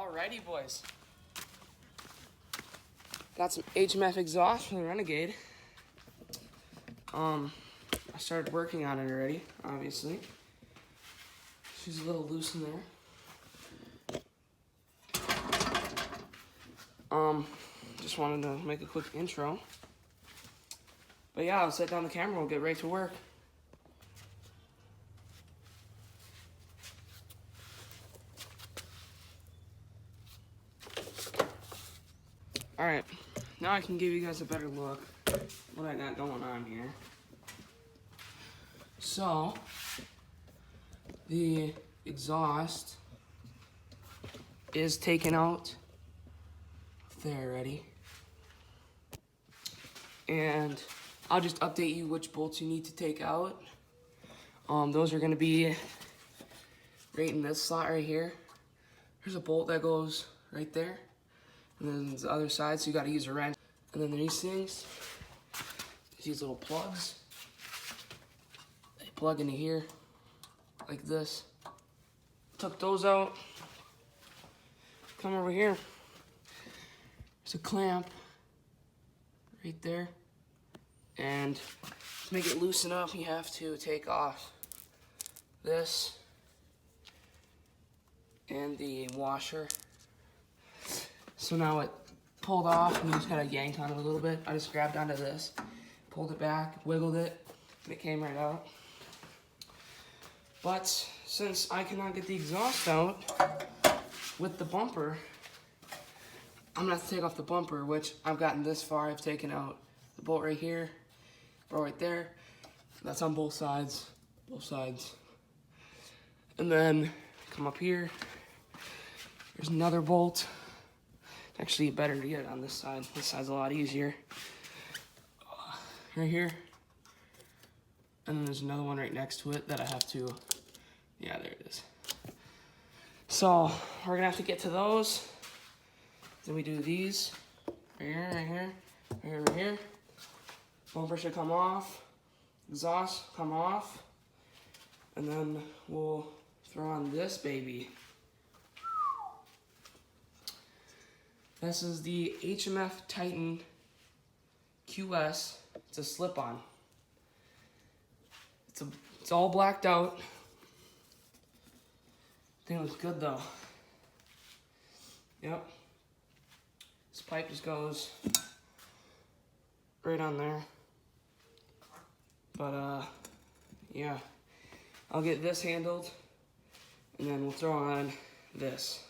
Alrighty, boys. Got some HMF exhaust from the Renegade. I started working on it already, obviously. She's a little loose in there. Just wanted to make a quick intro. But yeah, I'll set down the camera, we'll get right to work. Alright, now I can give you guys a better look at what I got going on here. So, the exhaust is taken out there already. And I'll just update you which bolts you need to take out. Those are going to be right in this slot right here. There's a bolt that goes right there. And then the other side, so you got to use a wrench. And then these things, these little plugs, they plug into here like this. Took those out. Come over here. There's a clamp right there. And to make it loosen up, you have to take off this and the washer. So now it pulled off, and you just gotta yank on it a little bit. I just grabbed onto this, pulled it back, wiggled it, and it came right out. But since I cannot get the exhaust out with the bumper, I'm gonna have to take off the bumper, which I've gotten this far. I've taken out the bolt right here, bolt right there. That's on both sides, And then come up here, there's another bolt. Actually, better to get it on this side. This side's a lot easier. Right here. And then there's another one right next to it that I have to, yeah, there it is. So, we're gonna have to get to those. Then we do these. Right here, right here, right here, right here. Bumper should come off. Exhaust come off. And then we'll throw on this baby. This is the HMF Titan QS. It's a slip-on. It's all blacked out. I think it looks good though. Yep. This pipe just goes right on there. But yeah. I'll get this handled and then we'll throw on this.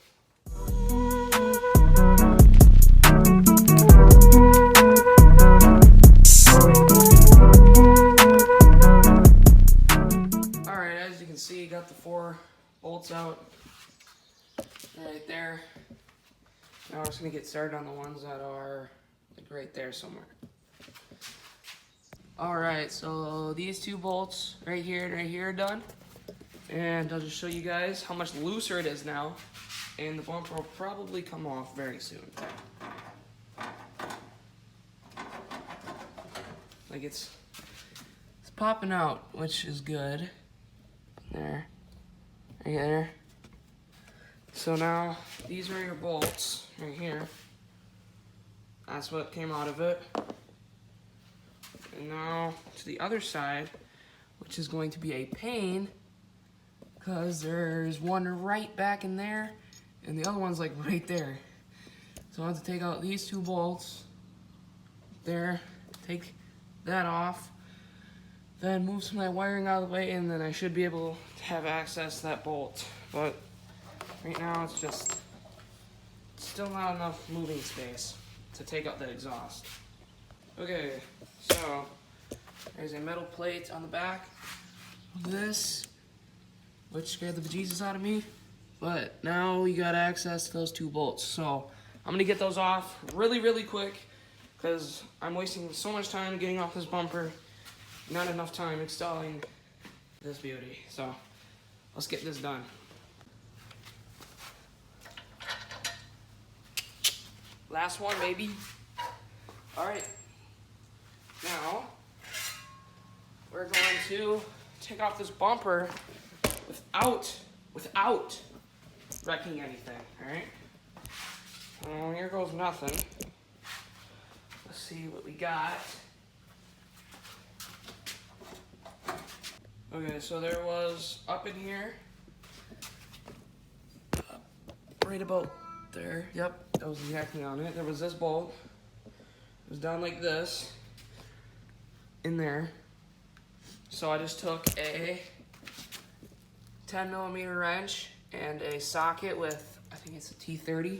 See, got the 4 bolts out right there. Now we're just gonna get started on the ones that are like right there somewhere. Alright, so these 2 bolts right here and right here are done. And I'll just show you guys how much looser it is now. And the bumper will probably come off very soon. Like it's popping out, which is good. There, right there. So now these are your bolts right here. That's what came out of it. And now to the other side, which is going to be a pain because there's one right back in there and the other one's like right there. So I have to take out these 2 bolts there, take that off. Then move some of that wiring out of the way, and then I should be able to have access to that bolt. But right now it's just still not enough moving space to take out the exhaust. Okay, so there's a metal plate on the back of this, which scared the bejesus out of me. But now we got access to those 2 bolts. So I'm gonna get those off really, really quick because I'm wasting so much time getting off this bumper. Not enough time installing this beauty. So let's get this done. Last one, baby. All right. Now we're going to take off this bumper without wrecking anything. All right. here goes nothing. Let's see what we got. Okay, so there was up in here, right about there. Yep, that was exactly on it. There was this bolt. It was down like this, in there. So I just took a 10mm wrench and a socket with, I think it's a T30.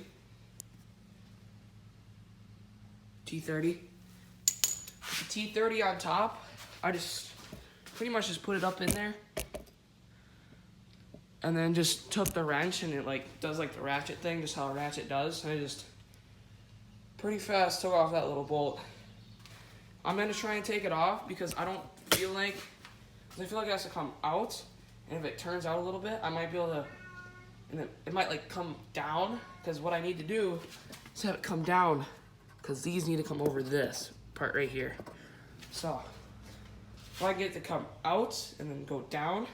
The T30 on top. I just pretty much just put it up in there. And then just took the wrench and it like does like the ratchet thing, just how a ratchet does. And I just pretty fast took off that little bolt. I'm gonna try and take it off because I don't feel like, I feel like it has to come out. And if it turns out a little bit, I might be able to, and it might like come down, because what I need to do is have it come down, because these need to come over this part right here. So if I get it to come out and then go down,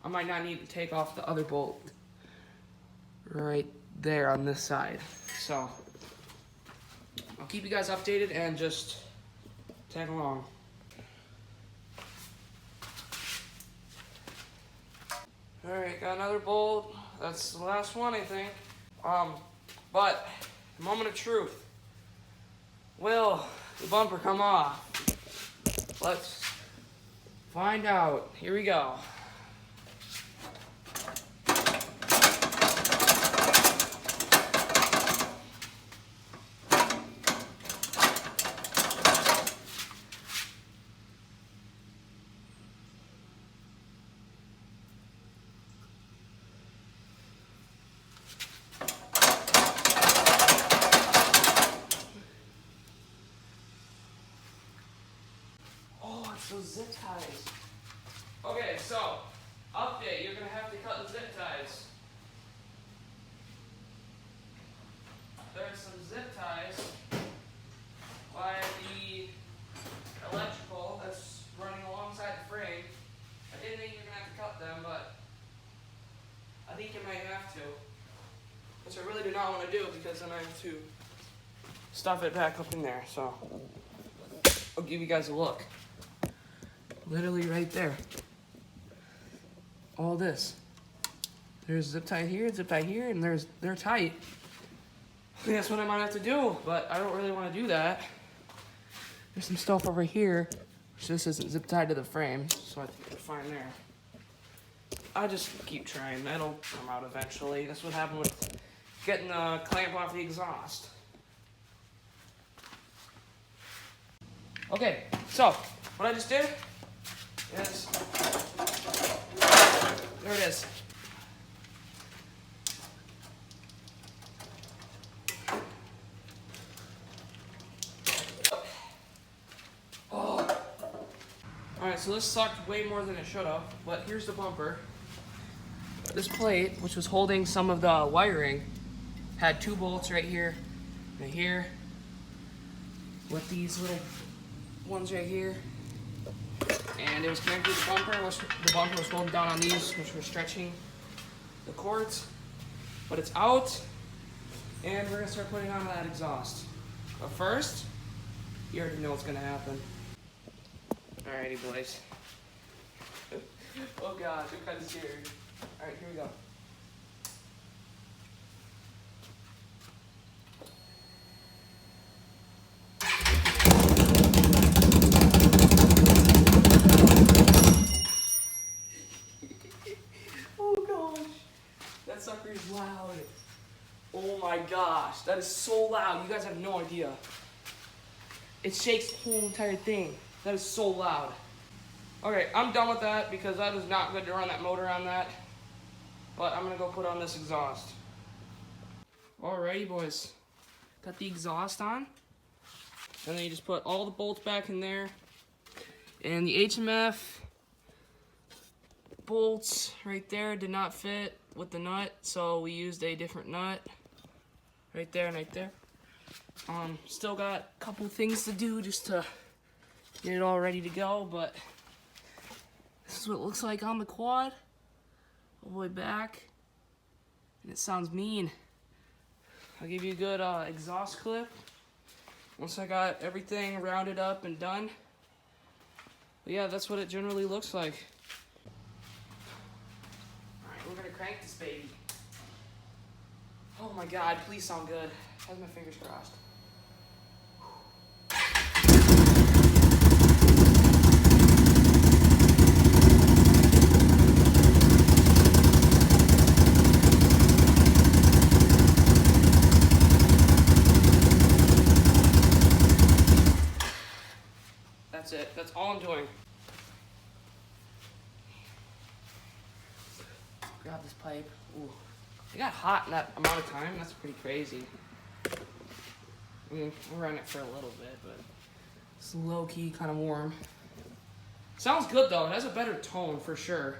I might not need to take off the other bolt right there on this side. So I'll keep you guys updated and just tag along. Alright, got another bolt. That's the last one, I think. But moment of truth. Will the bumper come off? Let's find out. Here we go. Those zip ties. Okay, so update, you're gonna have to cut the zip ties. There's some zip ties by the electrical that's running alongside the frame. I didn't think you're gonna have to cut them, but I think you might have to. Which I really do not want to do because then I have to stuff it back up in there. So I'll give you guys a look. Literally right there. All this. There's zip tie here, and they're tight. I think that's what I might have to do, but I don't really want to do that. There's some stuff over here, which this isn't zip tied to the frame, so I think we're fine there. I just keep trying. That'll come out eventually. That's what happened with getting the clamp off the exhaust. Okay, so what I just did is, there it is. Oh. Alright, so this sucked way more than it should have, but here's the bumper. This plate, which was holding some of the wiring, had two bolts right here and here, with these little ones right here. And it was connected to the bumper, which the bumper was holding down on these, which were stretching the cords. But it's out, and we're gonna start putting on that exhaust. But first, you already know what's gonna happen. Alrighty, boys. Oh gosh, I'm kind of scared. Alright, here we go. Sucker is loud. Oh my gosh, that is so loud. You guys have no idea. It shakes the whole entire thing. That is so loud. Okay, I'm done with that because that is not good to run that motor on that. But I'm gonna go put on this exhaust. Alrighty, boys. Got the exhaust on. And then you just put all the bolts back in there. And the HMF bolts right there did not fit with the nut, so we used a different nut right there and right there. Still got a couple things to do just to get it all ready to go, but this is what it looks like on the quad all the way back, and it sounds mean. I'll give you a good exhaust clip once I got everything rounded up and done. But yeah, that's what it generally looks like. Alright, we're gonna crank this baby. Oh my god, please sound good. Has my fingers crossed. That's it. That's all I'm doing. Grab this pipe. Ooh. It got hot in that amount of time. That's pretty crazy. I mean, we'll run it for a little bit, but it's low-key kind of warm. Sounds good though. It has a better tone for sure.